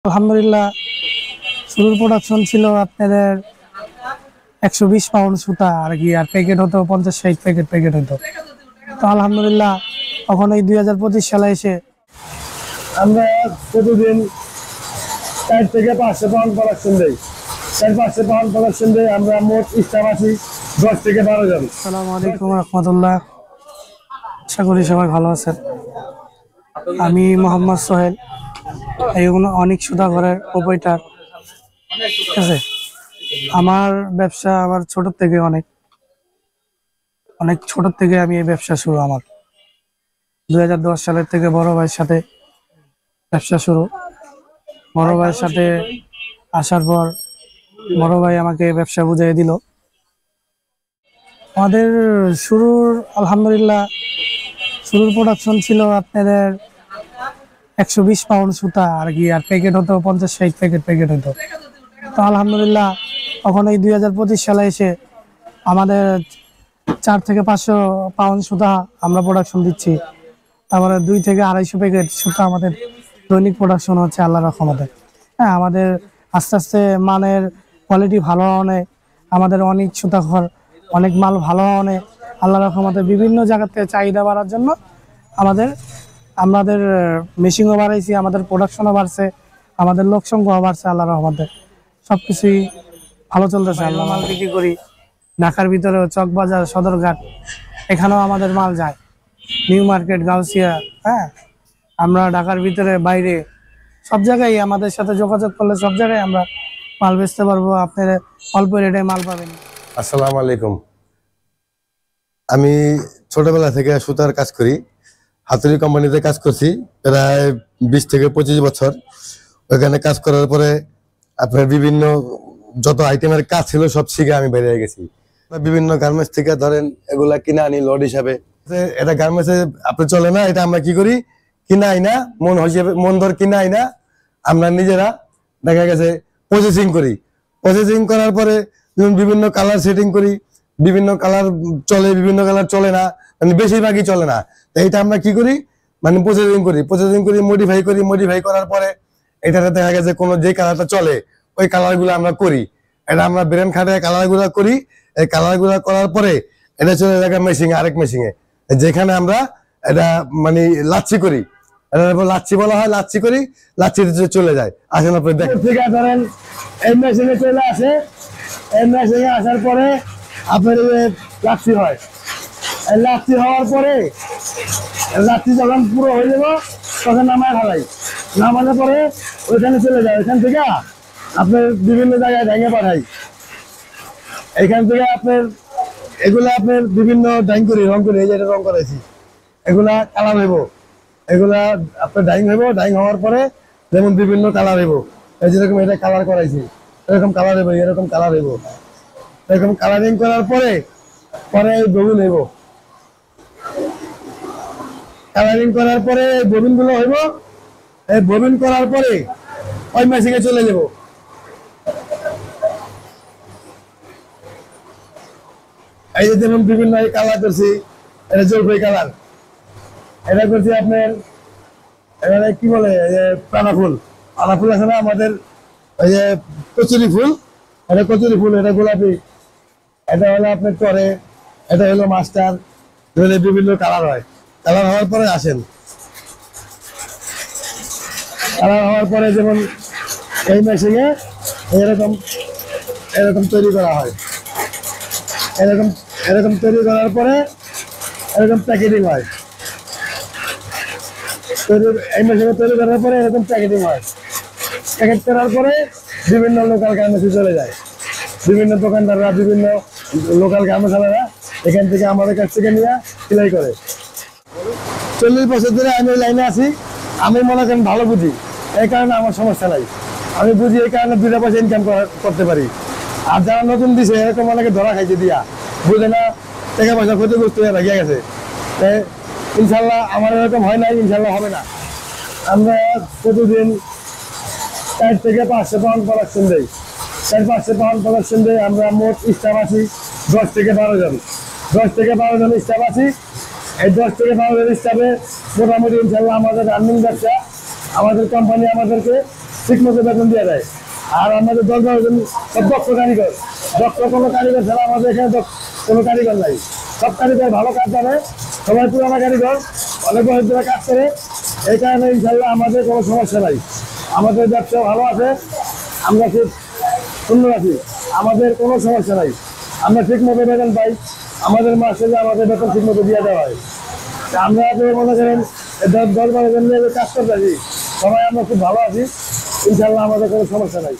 আলহামদুলিল্লাহ শুরুর প্রোডাকশন ছিল আপনাদের 120 পাউন্ড সুতা আর কি, আর প্যাকেট হতো 50-60 প্যাকেট হতো। তো আলহামদুলিল্লাহ তখন এই 2025 সালে এসে আমরা প্রতিদিন 4 থেকে 500 পাউন্ড প্রোডাকশন দেই। 400-500 পাউন্ড প্রোডাকশন দেই। আমরা মোট স্টাফ আছি 10 থেকে 12 জন। আসসালামু আলাইকুম রহমতুল্লাহ, আশা করি সবাই ভালো আছেন। আমি মোহাম্মদ সোহেল, এই অনেক সুতা ঘরের প্রোপাইটার। ঠিক আছে, আমার ব্যবসা আমার ছোট থেকে অনেক ছোট থেকে আমি এই ব্যবসা শুরু। আমার 2010 সালের থেকে বড় ভাইয়ের সাথে ব্যবসা শুরু। বড় ভাইয়ের সাথে আসার পর বড় ভাই আমাকে ব্যবসা বুঝিয়ে দিল। আমাদের আলহামদুলিল্লাহ শুরুর প্রোডাকশন ছিল আপনাদের 120 পাউন্ড সুতা আর কি, আর প্যাকেট হতো 50-60 প্যাকেট হতো। তো আলহামদুলিল্লাহ তখন এই 2025 সালে এসে আমাদের 4 থেকে 500 পাউন্ড সুতা আমরা প্রোডাকশন দিচ্ছি। তারপরে 2 থেকে 250 প্যাকেট সুতা আমাদের দৈনিক প্রোডাকশন হচ্ছে আল্লাহর রহমতে। হ্যাঁ, আমাদের আস্তে আস্তে মানের কোয়ালিটি ভালো হওয়ানে, আমাদের অনেক সুতা ঘর অনেক মাল ভালো হওয়ানে আল্লাহর রহমতে বিভিন্ন জায়গা থেকে চাহিদা বাড়ার জন্য আমাদের মেশিনও বাড়াইছি, আমাদের প্রোডাকশনও বাড়ছে, আমাদের লোক সংখ্যাও বাড়ছে। আল্লাহর রহমতে সবকিছুই ভালো চলতেছে। আমরা মাল বিক্রি করি ঢাকার ভিতরেও, চকবাজার, সদরঘাট, এখানেও আমাদের মাল যায়। New market, Gausia. হ্যাঁ, আমরা ঢাকার ভিতরে বাইরে সব জায়গায় আমাদের সাথে যোগাযোগ করলে সব জায়গায় আমরা মাল বেচতে পারবো। আপনারা অল্প রেটে মাল পাবেন। আসসালামু আলাইকুম। আমি ছোটবেলা থেকে সুতার কাজ করি, হাতুড়ি কোম্পানিতে কাজ করছি প্রায় 20 থেকে 25 বছর। ওইখানে কাজ করার পরে আপনার বিভিন্ন যত আইটেমের কাজ ছিল সব শিখে আমি বেরিয়ে গেছি। বিভিন্ন গার্মেন্টস থেকে ধরেন এগুলা কিনে আনি লোড হিসাবে। এটা গার্মেন্টসে আপনি চলে না, এটা আমরা কি করি, কিনে আই না, মন ধর কিনে আই না, আমরা নিজেরা দেখা গেছে প্রসেসিং করি। প্রসেসিং করার পরে বিভিন্ন কালার সেটিং করি, বিভিন্ন কালার চলে, বিভিন্ন কালার চলে না, মানে বেশিরভাগই চলে না। তো এইটা আমরা কি করি, মানে প্রসেসিং করি, মডিফাই করার পরে এটাতে দেখা গেছে কোনো যে কালারটা চলে ওই কালার গুলো আমরা করি। এটা আমরা ব্রেন খাটে কালার গুলা করি। এই কালার গুলা করার পরে এটা চলে যায় মেশিনে, আরেক মেশিনে, যেখানে আমরা এটা মানে লাচ্ছি করি। লাচ্ছি বলা হয়, লাচ্ছি করি, লাচ্ছিতে চলে যায়। আসেন আপনি দেখেন, ধরেন এই মেশিনে চলে আসে, এই মেশিনে আসার পরে আপনার লাচ্ছি হয়। লাচ্ছি হওয়ার পরে লাচ্ছি যখন পুরো হয়ে যাবো তখন নামায় ফেলাই। নামানোর পরে ওইখানে চলে যায়। ওইখান থেকে আপনার বিভিন্ন জায়গায় ভেঙে পাঠাই। এখান থেকে আপনার এগুলা আপনার বিভিন্ন ডাইং করি, রং করি। এই যে রং করেছি, এগুলা কালার হইব, এগুলা আপনার ডাইং হইব। ডাইং হওয়ার পরে যেমন বিভিন্ন কালার হইব, এই যেরকম এটা কালার করাইছি এরকম কালার হইব, এরকম কালার হইব। এরকম কালারিং করার পরে এই ববিন হইব। কালারিং করার পরে এই ববিন গুলো হইব। এই ববিন করার পরে ওই মেশিনে চলে যাব। এই যে যেমন বিভিন্ন কালার করছি, এটা জলপাই কালার, এটা করছি আপনার এখানে কি বলে পানা ফুল আছে না আমাদের, ওই যে কচুরি ফুল, এটা কচুরি ফুল, এটা গোলাপি, এটা হলো আপনার করে, এটা হলো মাস্টার, বিভিন্ন কালার হয়। কালার হওয়ার পরে আসেন, কালার হওয়ার পরে যেমন এই মেশিনে এরকম তৈরি করা হয়। এরকম তৈরি করার পরে এরকম প্যাকেটিং হয়। এই মেশিনে তৈরি করার পরে এরকম প্যাকেটিং হয়। প্যাকেট করার পরে বিভিন্ন লোকাল গার্মেন্টসে চলে যায়। বিভিন্ন দোকানদাররা, বিভিন্ন লোকাল গার্মেন্টসওয়ালারা এখান থেকে আমাদের কাছ থেকে নিয়ে সেলাই করে। 40 বছর ধরে আমি লাইনে আছি। আমি মনে করেন ভালো বুঝি, এই কারণে আমার সমস্যা নাই। আমি বুঝি এই কারণে 2 পয়সা ইনকাম করতে পারি। আর যারা নতুন দিছে এরকম অনেকে ধরা খাইছে দিয়া বুঝে না, টাকা পয়সা ক্ষতিগ্রস্ত হয়ে লাগিয়ে গেছে। ইনশাল্লাহ আমার এরকম হয় নাই, ইনশাল্লাহ হবে না। আমরা প্রতিদিন 4 থেকে 500 পাউন্ড প্রোডাকশন দেই। 400-500 পাউন্ড প্রোডাকশন দেই। আমরা মোট স্টাফ আছি 10 থেকে 12 জন। 10 থেকে 12 জন স্টাফ আছি। এই 10 থেকে 12 জন স্টাফে মোটামুটি ইনশাল্লাহ আমাদের রানিং ব্যবসা, আমাদের কোম্পানি আমাদেরকে ঠিক মতো বেতন দিয়ে দেয়। আর আমাদের 10-12 জন সব দক্ষ কারিগর, দক্ষ কোনো কারিগর ছাড়া আমাদের এখানে কোনো কারিগর নাই। সব কারিগর ভালো কাজ জানে, সবাই পুরানো কারিগর, অনেক বছর ধরে কাজ করে। এই কারণে ইনশাল্লাহ আমাদের কোনো সমস্যা নাই, আমাদের ব্যবসা ভালো আছে, আমরা খুব সুন্দর আছি, আমাদের কোনো সমস্যা নাই। আমরা ঠিক মতো বেতন পাই, আমাদের মাসে আমাদের বেতন ঠিক মতো দিয়ে দেওয়া হয়। তা আমরা মনে করেন 10-12 জন কাজ করতে আছি, সবাই আমরা খুব ভালো আছি, ইনশাল্লাহ আমাদের কোনো সমস্যা নাই।